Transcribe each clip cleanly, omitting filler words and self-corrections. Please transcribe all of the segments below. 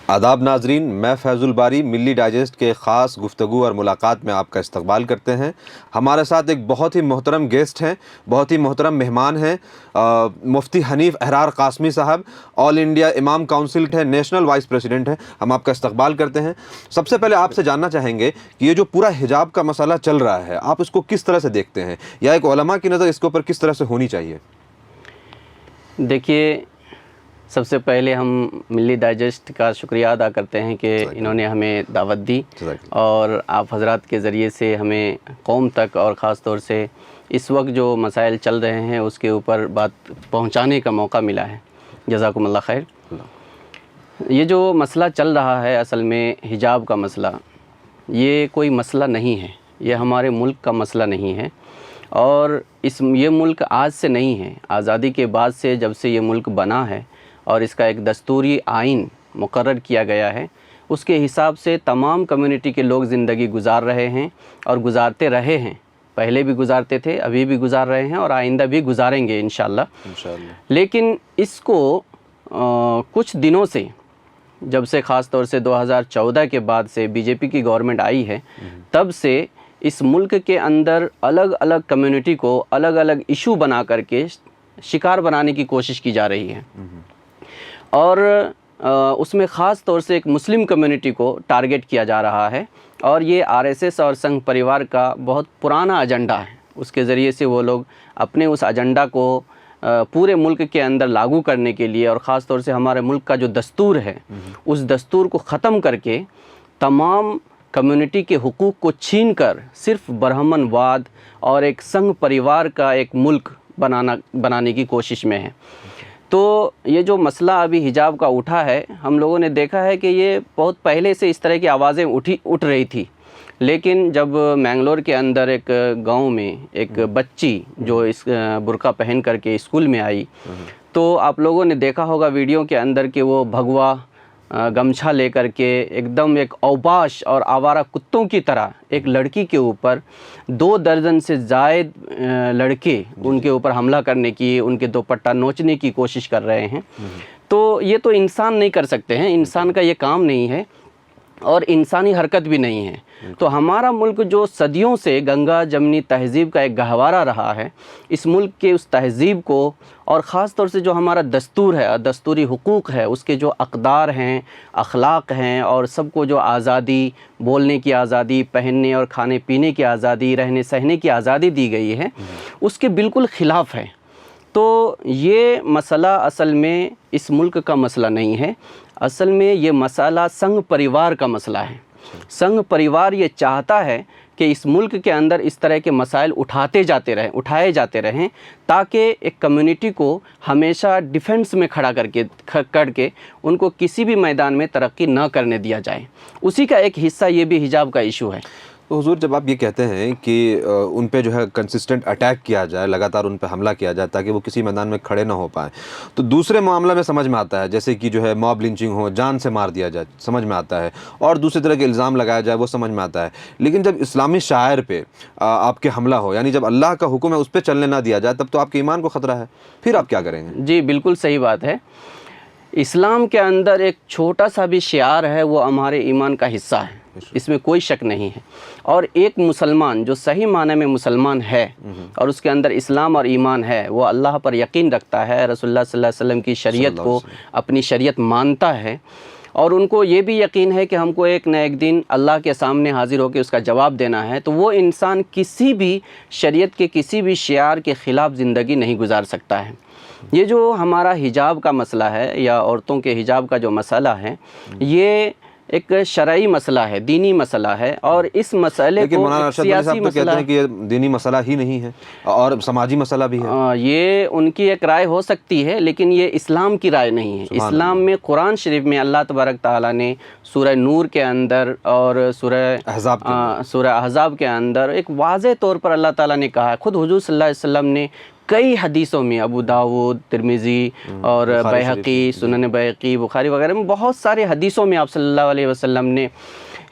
آداب ناظرین، میں فیض الباری ملی ڈائجسٹ کے خاص گفتگو اور ملاقات میں آپ کا استقبال کرتے ہیں۔ ہمارے ساتھ ایک بہت ہی محترم گیسٹ ہیں، بہت ہی محترم مہمان ہیں، مفتی حنیف احرار قاسمی صاحب، آل انڈیا امام کونسل کے نیشنل وائس پریزیڈنٹ ہیں۔ ہم آپ کا استقبال کرتے ہیں۔ سب سے پہلے آپ سے جاننا چاہیں گے کہ یہ جو پورا حجاب کا مسئلہ چل رہا ہے، آپ اس کو کس طرح سے دیکھتے ہیں، یا ایک علماء کی نظر اس کے اوپر کس طرح سے ہونی چاہیے؟ دیکھیے، سب سے پہلے ہم ملی ڈائجسٹ کا شکریہ ادا کرتے ہیں کہ انہوں نے ہمیں دعوت دی اور آپ حضرات کے ذریعے سے ہمیں قوم تک اور خاص طور سے اس وقت جو مسائل چل رہے ہیں اس کے اوپر بات پہنچانے کا موقع ملا ہے۔ جزاکم اللہ خیر۔ یہ جو مسئلہ چل رہا ہے، اصل میں حجاب کا مسئلہ، یہ کوئی مسئلہ نہیں ہے، یہ ہمارے ملک کا مسئلہ نہیں ہے، اور یہ ملک آج سے نہیں ہے، آزادی کے بعد سے جب سے یہ ملک بنا ہے اور اس کا ایک دستوری آئین مقرر کیا گیا ہے، اس کے حساب سے تمام کمیونٹی کے لوگ زندگی گزار رہے ہیں اور گزارتے رہے ہیں۔ پہلے بھی گزارتے تھے، ابھی بھی گزار رہے ہیں اور آئندہ بھی گزاریں گے انشاءاللہ۔ لیکن اس کو کچھ دنوں سے، جب سے خاص طور سے 2014 کے بعد سے بی جے پی کی گورنمنٹ آئی ہے، تب سے اس ملک کے اندر الگ الگ کمیونٹی کو الگ الگ ایشو بنا کر کے شکار بنانے کی کوشش کی جا رہی ہے، اور اس میں خاص طور سے ایک مسلم کمیونٹی کو ٹارگٹ کیا جا رہا ہے، اور یہ RSS اور سنگھ پریوار کا بہت پرانا ایجنڈا ہے۔ اس کے ذریعے سے وہ لوگ اپنے اس ایجنڈا کو پورے ملک کے اندر لاگو کرنے کے لیے، اور خاص طور سے ہمارے ملک کا جو دستور ہے اس دستور کو ختم کر کے تمام کمیونٹی کے حقوق کو چھین کر صرف برہمن واد اور ایک سنگھ پریوار کا ایک ملک بنانے کی کوشش میں ہے۔ تو یہ جو مسئلہ ابھی حجاب کا اٹھا ہے، ہم لوگوں نے دیکھا ہے کہ یہ بہت پہلے سے اس طرح کی آوازیں اٹھ رہی تھی، لیکن جب مینگلور کے اندر ایک گاؤں میں ایک بچی جو اس برقع پہن کر کے اسکول میں آئی، تو آپ لوگوں نے دیکھا ہوگا ویڈیو کے اندر کہ وہ بھگوا گمچھا لے کر کے ایک دم ایک اوباش اور آوارہ کتوں کی طرح ایک لڑکی کے اوپر 2 درجن سے زائد لڑکے ان کے اوپر حملہ کرنے کی، ان کے دوپٹہ نوچنے کی کوشش کر رہے ہیں۔ تو یہ تو انسان نہیں کر سکتے ہیں، انسان کا یہ کام نہیں ہے اور انسانی حرکت بھی نہیں ہے۔ تو ہمارا ملک جو صدیوں سے گنگا جمنی تہذیب کا ایک گہوارہ رہا ہے، اس ملک کے اس تہذیب کو، اور خاص طور سے جو ہمارا دستور ہے، دستوری حقوق ہے، اس کے جو اقدار ہیں، اخلاق ہیں، اور سب کو جو آزادی، بولنے کی آزادی، پہننے اور کھانے پینے کی آزادی، رہنے سہنے کی آزادی دی گئی ہے، اس کے بالکل خلاف ہے۔ تو یہ مسئلہ اصل میں اس ملک کا مسئلہ نہیں ہے، اصل میں یہ مسئلہ سنگھ پریوار کا مسئلہ ہے۔ سنگھ پریوار یہ چاہتا ہے کہ اس ملک کے اندر اس طرح کے مسائل اٹھائے جاتے رہیں تاکہ ایک کمیونٹی کو ہمیشہ ڈیفنس میں کھڑا کر کے ان کو کسی بھی میدان میں ترقی نہ کرنے دیا جائے۔ اسی کا ایک حصہ یہ بھی حجاب کا ایشو ہے۔ تو حضور، جب آپ یہ کہتے ہیں کہ ان پہ جو ہے کنسسٹنٹ اٹیک کیا جائے، لگاتار ان پہ حملہ کیا جائے تاکہ وہ کسی میدان میں کھڑے نہ ہو پائیں، تو دوسرے معاملہ میں سمجھ میں آتا ہے، جیسے کہ جو ہے موب لنچنگ ہو، جان سے مار دیا جائے، سمجھ میں آتا ہے، اور دوسری طرح کے الزام لگایا جائے، وہ سمجھ میں آتا ہے۔ لیکن جب اسلامی شاعر پہ آپ کے حملہ ہو، یعنی جب اللہ کا حکم ہے اس پہ چلنے نہ دیا جائے، تب تو آپ کے ایمان کو خطرہ ہے، پھر آپ کیا کریں گے؟ جی بالکل صحیح بات ہے۔ اسلام کے اندر ایک چھوٹا سا بھی شعار ہے، وہ ہمارے ایمان کا حصہ ہے، اس میں کوئی شک نہیں ہے۔ اور ایک مسلمان جو صحیح معنی میں مسلمان ہے اور اس کے اندر اسلام اور ایمان ہے، وہ اللہ پر یقین رکھتا ہے، رسول اللہ صلی اللہ علیہ وسلم کی شریعت کو اپنی شریعت مانتا ہے، اور ان کو یہ بھی یقین ہے کہ ہم کو ایک نہ ایک دن اللہ کے سامنے حاضر ہو کے اس کا جواب دینا ہے، تو وہ انسان کسی بھی شریعت کے کسی بھی شعار کے خلاف زندگی نہیں گزار سکتا ہے۔ یہ جو ہمارا حجاب کا مسئلہ ہے، یا عورتوں کے حجاب کا جو مسئلہ ہے، یہ ایک شرعی مسئلہ ہے، دینی مسئلہ ہے، اور اس مسئلے کو سیاسی مسئلہ کہتے ہیں کہ یہ دینی مسئلہ ہی نہیں ہے اور سماجی مسئلہ بھی ہے۔ یہ ان کی ایک رائے ہو سکتی ہے، لیکن یہ اسلام کی رائے نہیں ہے۔ اسلام میں قرآن شریف میں اللہ تبارک تعالیٰ نے سورہ نور کے اندر اور سورہ احزاب کے اندر ایک واضح طور پر اللہ تعالیٰ نے کہا ہے، خود حضور صلی اللہ علیہ وسلم نے کئی حدیثوں میں، ابو داود، ترمذی اور بیہقی، سنن بیہقی، بخاری وغیرہ میں بہت سارے حدیثوں میں آپ صلی اللہ علیہ وسلم نے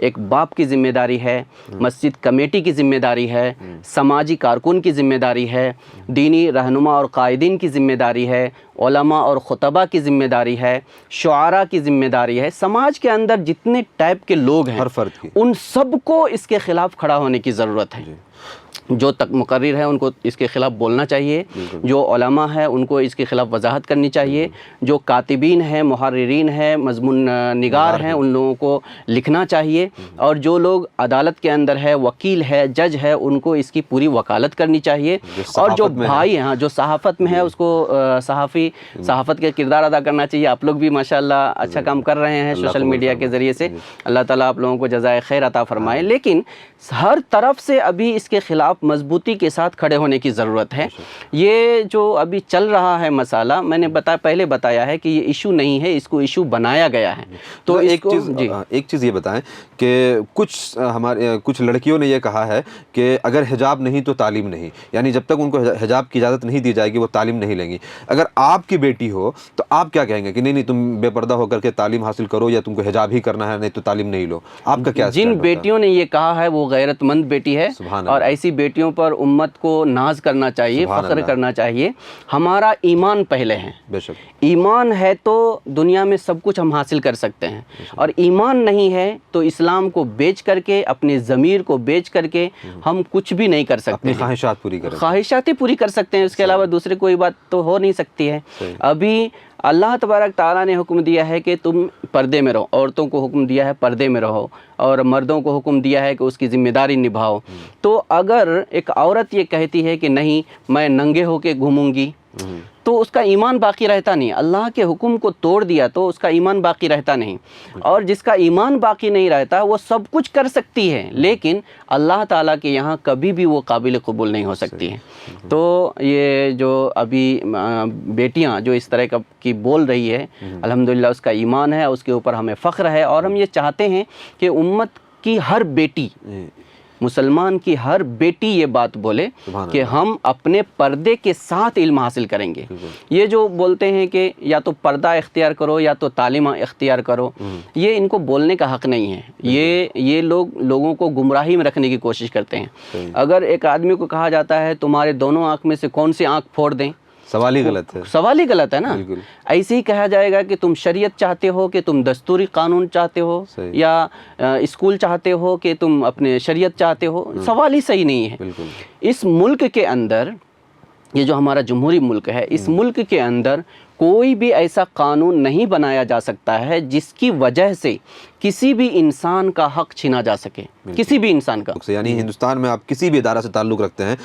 ایک باپ کی ذمہ داری ہے، مسجد کمیٹی کی ذمہ داری ہے، سماجی کارکن کی ذمہ داری ہے، دینی رہنما اور قائدین کی ذمہ داری ہے، علماء اور خطبہ کی ذمہ داری ہے، شعراء کی ذمہ داری ہے، سماج کے اندر جتنے ٹائپ کے لوگ ہیں ہر فرد کی، ان سب کو اس کے خلاف کھڑا ہونے کی ضرورت ہے۔ جو تک مقرر ہے ان کو اس کے خلاف بولنا چاہیے، جو علماء ہے ان کو اس کے خلاف وضاحت کرنی چاہیے، جو کاتبین ہیں، محررین ہیں، مضمون نگار ہیں، ان لوگوں کو لکھنا چاہیے، اور جو لوگ عدالت کے اندر ہے، وکیل ہے، جج ہے، ان کو اس کی پوری وکالت کرنی چاہیے، اور جو بھائی ہیں جو صحافت میں ہے اس کو صحافت کا کردار ادا کرنا چاہیے۔ آپ لوگ بھی ماشاءاللہ اچھا کام کر رہے ہیں سوشل میڈیا کے ذریعے سے، اللہ تعالیٰ آپ لوگوں کو جزائے خیر عطا فرمائے، لیکن ہر طرف سے ابھی اس کے خلاف مضبوطی کے ساتھ کھڑے ہونے کی ضرورت ہے۔ یہ جو ابھی چل رہا ہے مسئلہ، میں نے پہلے بتایا ہے کہ یہ ایشو نہیں ہے، اس کو ایشو بنایا گیا ہے۔ تو ایک چیز یہ بتائیں کہ کچھ لڑکیوں نے یہ کہا ہے کہ اگر حجاب نہیں تو تعلیم نہیں، یعنی جب تک ان کو حجاب کی اجازت نہیں دی جائے گی وہ تعلیم نہیں لیں گی۔ اگر آپ کی بیٹی ہو تو آپ کیا کہیں گے کہ نہیں تم بے پردہ ہو کر کے تعلیم حاصل کرو، یا تم کو حجاب ہی کرنا ہے، نہیں تو تعلیم نہیں لو؟ آپ کا کیا؟ جن بیٹیوں نے یہ کہا ہے وہ غیرت مند بیٹی ہے، اور ایسی بیٹیوں پر امت کو ناز کرنا چاہیے، فخر کرنا چاہیے۔ ہمارا ایمان پہلے ہے، بے شک ایمان ہے تو دنیا میں سب کچھ ہم حاصل کر سکتے ہیں، اور ایمان نہیں ہے تو اسلام کو بیچ کر کے، اپنے ضمیر کو بیچ کر کے ہم کچھ بھی نہیں کر سکتے۔ اپنی خواہشات پوری کریں، خواہشات ہی پوری کر سکتے ہیں، اس کے علاوہ دوسرے کوئی بات تو ہو نہیں سکتی ہے۔ ابھی اللہ تبارک تعالیٰ نے حکم دیا ہے کہ تم پردے میں رہو، عورتوں کو حکم دیا ہے پردے میں رہو، اور مردوں کو حکم دیا ہے کہ اس کی ذمہ داری نبھاؤ۔ تو اگر ایک عورت یہ کہتی ہے کہ نہیں میں ننگے ہو کے گھوموں گی، تو اس کا ایمان باقی رہتا نہیں۔ اللہ کے حکم کو توڑ دیا تو اس کا ایمان باقی رہتا نہیں، اور جس کا ایمان باقی نہیں رہتا وہ سب کچھ کر سکتی ہے، لیکن اللہ تعالیٰ کے یہاں کبھی بھی وہ قابل قبول نہیں ہو سکتی ہے۔ تو یہ جو ابھی بیٹیاں جو اس طرح کی بول رہی ہے، الحمدللہ اس کا ایمان ہے، اس کے اوپر ہمیں فخر ہے، اور ہم یہ چاہتے ہیں کہ امت کی ہر بیٹی، مسلمان کی ہر بیٹی یہ بات بولے کہ ہم اپنے پردے کے ساتھ علم حاصل کریں گے۔ یہ جو بولتے ہیں کہ یا تو پردہ اختیار کرو یا تو تعلیم اختیار کرو، یہ ان کو بولنے کا حق نہیں ہے۔ یہ لوگوں کو گمراہی میں رکھنے کی کوشش کرتے ہیں۔ اگر ایک آدمی کو کہا جاتا ہے تمہارے دونوں آنکھ میں سے کون سی آنکھ پھوڑ دیں، سوال ہی غلط ہے، سوال ہی غلط ہے نا۔ ایسے ہی کہا جائے گا کہ تم شریعت چاہتے ہو کہ تم دستوری قانون چاہتے ہو، یا اسکول چاہتے ہو کہ تم اپنے شریعت چاہتے ہو، سوال ہی صحیح نہیں ہے۔ اس ملک کے اندر، یہ جو ہمارا جمہوری ملک ہے، اس ملک کے اندر کوئی بھی ایسا قانون نہیں بنایا جا سکتا ہے جس کی وجہ سے کسی بھی انسان کا حق چھینا جا سکے، کسی بھی انسان کا۔ یعنی ہندوستان میں آپ کسی بھی ادارہ سے تعلق رکھتے ہیں،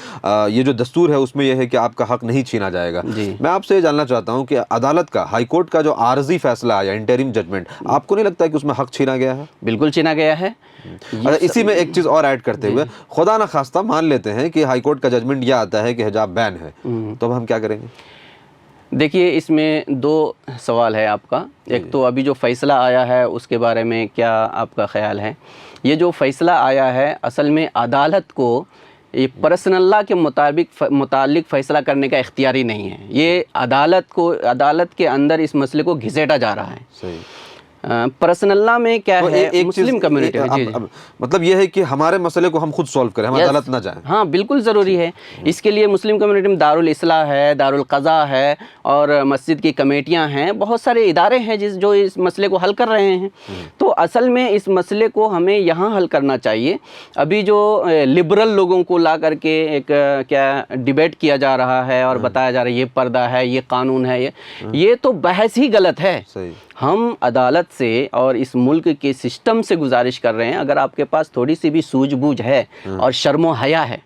یہ جو دستور ہے اس میں یہ ہے کہ آپ کا حق نہیں چھینا جائے گا۔ میں آپ سے یہ جاننا چاہتا ہوں کہ عدالت کا، ہائی کورٹ کا جو عارضی فیصلہ آیا، انٹرم ججمنٹ، آپ کو نہیں لگتا کہ اس میں حق چھینا گیا ہے؟ بالکل چھینا گیا ہے۔ اسی میں ایک چیز اور ایڈ کرتے ہوئے، خدا نخواستہ مان لیتے ہیں کہ ہائی کورٹ کا ججمنٹ یہ آتا ہے کہ حجاب بین ہے، تو اب ہم کیا کریں گے؟ دیکھیے اس میں دو سوال ہے آپ کا۔ ایک تو ابھی جو فیصلہ آیا ہے اس کے بارے میں کیا آپ کا خیال ہے؟ یہ جو فیصلہ آیا ہے اصل میں عدالت کو یہ پرسنل لا کے متعلق فیصلہ کرنے کا اختیار ہی نہیں ہے۔ یہ عدالت کے اندر اس مسئلے کو گھسیٹا جا رہا ہے۔ صحیح۔ پرسنل لا میں کیا ہے، مسلم کمیونٹی ہے، مطلب یہ ہے کہ ہمارے مسئلے کو ہم خود سولو کریں، ہم عدالت نہ جائیں۔ ہاں بالکل ضروری ہے۔ اس کے لیے مسلم کمیونٹی میں دارالاصلاح ہے، دارالقضاء ہے، اور مسجد کی کمیٹیاں ہیں، بہت سارے ادارے ہیں جو اس مسئلے کو حل کر رہے ہیں۔ تو اصل میں اس مسئلے کو ہمیں یہاں حل کرنا چاہیے۔ ابھی جو لبرل لوگوں کو لا کر کے ایک کیا ڈیبیٹ کیا جا رہا ہے اور بتایا جا رہا ہے یہ پردہ ہے، یہ قانون ہے، یہ تو بحث ہی غلط ہے۔ ہم عدالت سے اور اس ملک کے سسٹم سے گزارش کر رہے ہیں، اگر آپ کے پاس تھوڑی سی بھی سوجھ بوجھ ہے اور شرم و حیا ہے،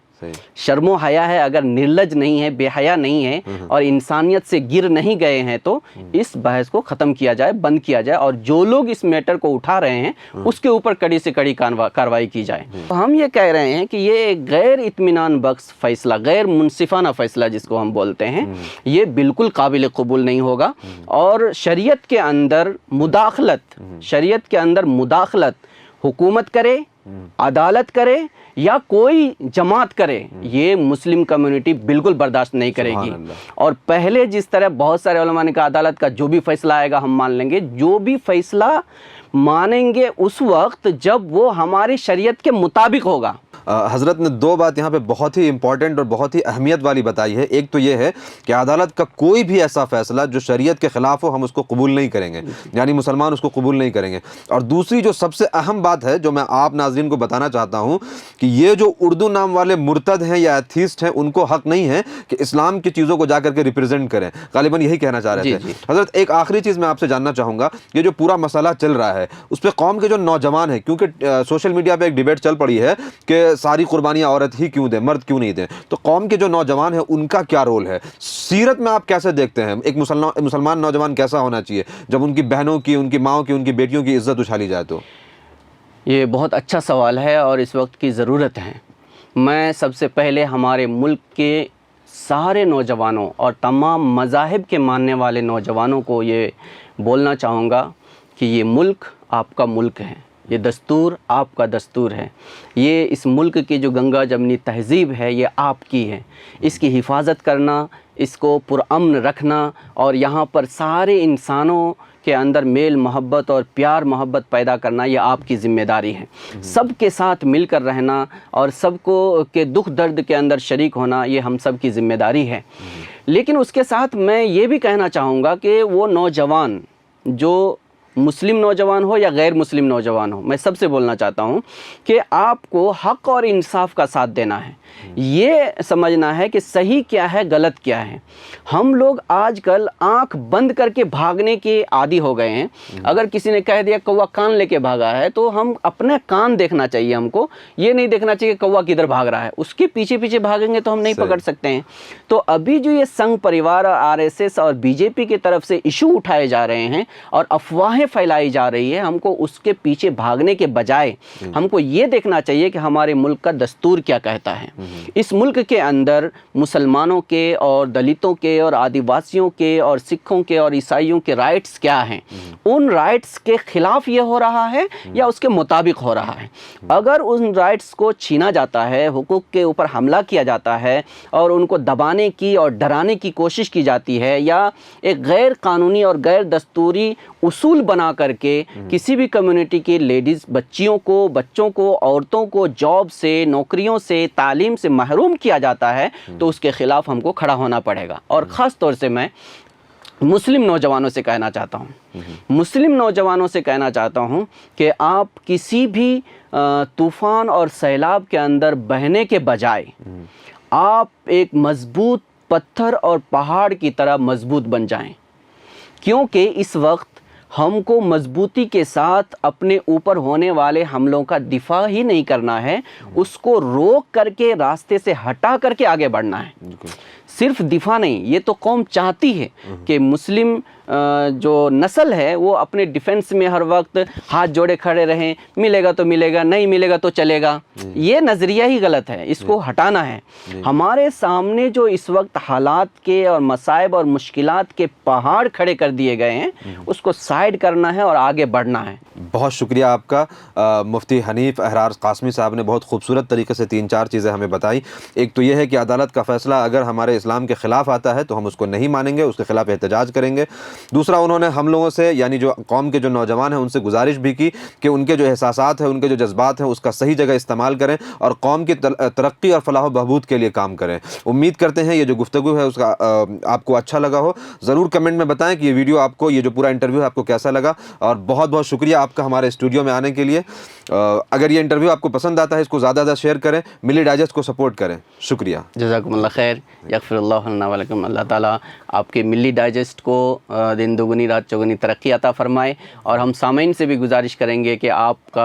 شرم و حیا ہے، اگر نرلج نہیں ہے، بے حیا نہیں ہے، اور انسانیت سے گر نہیں گئے ہیں، تو اس بحث کو ختم کیا جائے، بند کیا جائے، اور جو لوگ اس میٹر کو اٹھا رہے ہیں اس کے اوپر کڑی سے کڑی کارروائی کی جائے۔ ہم یہ کہہ رہے ہیں کہ یہ غیر اطمینان بخش فیصلہ، غیر منصفانہ فیصلہ جس کو ہم بولتے ہیں، یہ بالکل قابل قبول نہیں ہوگا، اور شریعت کے اندر مداخلت حکومت کرے، عدالت کرے یا کوئی جماعت کرے یہ مسلم کمیونٹی بالکل برداشت نہیں کرے گی. اور پہلے جس طرح بہت سارے علماء نے کہا عدالت کا جو بھی فیصلہ آئے گا ہم مان لیں گے, جو بھی فیصلہ مانیں گے اس وقت جب وہ ہماری شریعت کے مطابق ہوگا. حضرت نے دو بات یہاں پہ بہت ہی امپورٹنٹ اور بہت ہی اہمیت والی بتائی ہے. ایک تو یہ ہے کہ عدالت کا کوئی بھی ایسا فیصلہ جو شریعت کے خلاف ہو ہم اس کو قبول نہیں کریں گے, یعنی مسلمان اس کو قبول نہیں کریں گے. اور دوسری جو سب سے اہم بات ہے جو میں آپ ناظرین کو بتانا چاہتا ہوں کہ یہ جو اردو نام والے مرتد ہیں یا ایتھیسٹ ہیں ان کو حق نہیں ہے کہ اسلام کی چیزوں کو جا کر کے ریپرزینٹ کریں. غالباً یہی کہنا چاہ رہے تھے. حضرت ایک آخری چیز میں آپ سے جاننا چاہوں گا, یہ جو پورا مسئلہ چل رہا ہے اس پہ قوم کے جو نوجوان ہیں, کیونکہ سوشل میڈیا پہ ایک ڈیبیٹ چل پڑی ہے کہ ساری قربانیاں عورت ہی کیوں دیں, مرد کیوں نہیں دیں, تو قوم کے جو نوجوان ہیں ان کا کیا رول ہے سیرت میں آپ کیسے دیکھتے ہیں؟ ایک مسلمان نوجوان کیسا ہونا چاہیے جب ان کی بہنوں کی, ان کی ماؤں کی, ان کی بیٹیوں کی عزت اچھالی جائے؟ تو یہ بہت اچھا سوال ہے اور اس وقت کی ضرورت ہے. میں سب سے پہلے ہمارے ملک کے سارے نوجوانوں اور تمام مذاہب کے ماننے والے نوجوانوں کو یہ بولنا چاہوں گا کہ یہ ملک آپ کا ملک ہے, یہ دستور آپ کا دستور ہے, یہ اس ملک کی جو گنگا جمنی تہذیب ہے یہ آپ کی ہے. اس کی حفاظت کرنا, اس کو پرامن رکھنا اور یہاں پر سارے انسانوں کے اندر میل محبت اور پیار محبت پیدا کرنا یہ آپ کی ذمہ داری ہے. سب کے ساتھ مل کر رہنا اور سب کو کے دکھ درد کے اندر شریک ہونا یہ ہم سب کی ذمہ داری ہے. لیکن اس کے ساتھ میں یہ بھی کہنا چاہوں گا کہ وہ نوجوان جو مسلم نوجوان ہو یا غیر مسلم نوجوان ہو, میں سب سے بولنا چاہتا ہوں کہ آپ کو حق اور انصاف کا ساتھ دینا ہے. یہ سمجھنا ہے کہ صحیح کیا ہے غلط کیا ہے. ہم لوگ آج کل آنکھ بند کر کے بھاگنے کے عادی ہو گئے ہیں. اگر کسی نے کہہ دیا کوا کان لے کے بھاگا ہے تو ہم اپنے کان دیکھنا چاہیے, ہم کو یہ نہیں دیکھنا چاہیے کہ کوا کدھر بھاگ رہا ہے. اس کے پیچھے پیچھے بھاگیں گے تو ہم نہیں پکڑ سکتے ہیں. تو ابھی جو یہ سنگھ پریوار اور RSS اور BJP کی طرف سے ایشو اٹھائے جا رہے ہیں اور افواہیں پھیلائی جا رہی ہے, ہم کو اس کے پیچھے بھاگنے کے بجائے ہم کو یہ دیکھنا چاہیے کہ ہمارے ملک کا دستور کیا کہتا ہے. اس ملک کے اندر مسلمانوں کے اور دلتوں کے اور آدیواسیوں کے اور سکھوں کے اور عیسائیوں کے رائٹس کیا ہیں, ان رائٹس کے خلاف یہ ہو رہا ہے یا اس کے مطابق ہو رہا ہے. اگر ان رائٹس کو چھینا جاتا ہے, حقوق کے اوپر حملہ کیا جاتا ہے اور ان کو دبانے کی اور ڈرانے کی کوشش کی جاتی ہے یا ایک غیر قانونی اور غیر دستوری اصول بنا کر کے کسی بھی کمیونٹی کے لیڈیز بچوں کو عورتوں کو جاب سے, نوکریوں سے, تعلیم سے محروم کیا جاتا ہے تو اس کے خلاف ہم کو کھڑا ہونا پڑے گا. اور خاص طور سے میں مسلم نوجوانوں سے کہنا چاہتا ہوں کہ آپ کسی بھی طوفان اور سیلاب کے اندر بہنے کے بجائے آپ ایک مضبوط پتھر اور پہاڑ کی طرح مضبوط بن جائیں, کیونکہ اس وقت ہم کو مضبوطی کے ساتھ اپنے اوپر ہونے والے حملوں کا دفاع ہی نہیں کرنا ہے, اس کو روک کر کے راستے سے ہٹا کر کے آگے بڑھنا ہے. صرف دفاع نہیں, یہ تو قوم چاہتی ہے کہ مسلم جو نسل ہے وہ اپنے ڈیفنس میں ہر وقت ہاتھ جوڑے کھڑے رہیں, ملے گا تو ملے گا, نہیں ملے گا تو چلے گا. یہ نظریہ ہی غلط ہے, اس کو ہٹانا ہے. ہمارے سامنے جو اس وقت حالات کے اور مصائب اور مشکلات کے پہاڑ کھڑے کر دیے گئے ہیں اس کو سائڈ کرنا ہے اور آگے بڑھنا ہے. بہت شکریہ آپ کا. مفتی حنیف احرار قاسمی صاحب نے بہت خوبصورت طریقے سے 3-4 چیزیں ہمیں بتائی. ایک تو یہ ہے کہ عدالت کا فیصلہ اگر ہمارے اسلام کے خلاف آتا ہے تو ہم اس کو نہیں مانیں گے, اس کے خلاف احتجاج کریں گے. دوسرا, انہوں نے ہم لوگوں سے یعنی جو قوم کے جو نوجوان ہیں ان سے گزارش بھی کی کہ ان کے جو احساسات ہیں, ان کے جو جذبات ہیں اس کا صحیح جگہ استعمال کریں اور قوم کی ترقی اور فلاح و بہبود کے لیے کام کریں. امید کرتے ہیں یہ جو گفتگو ہے اس کا آپ کو اچھا لگا ہو. ضرور کمنٹ میں بتائیں کہ یہ ویڈیو آپ کو, یہ جو پورا انٹرویو ہے آپ کو کیسا لگا. اور بہت بہت شکریہ آپ کا ہمارے اسٹوڈیو میں آنے کے لیے. اگر یہ انٹرویو آپ کو پسند آتا ہے اس کو زیادہ زیادہ شیئر کریں, ملی ڈائجسٹ کو سپورٹ کریں. شکریہ. جزاکم اللہ خیر. یغفر اللہ لنا ولکم. اللہ تعالیٰ آپ کے ملی ڈائجسٹ کو دن دوگنی رات چوگنی ترقی عطا فرمائے. اور ہم سامعین سے بھی گزارش کریں گے کہ آپ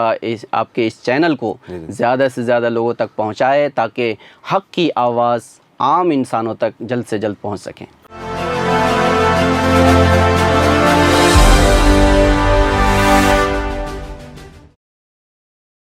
کے اس چینل کو زیادہ سے زیادہ لوگوں تک پہنچائے تاکہ حق کی آواز عام انسانوں تک جلد سے جلد پہنچ سکیں.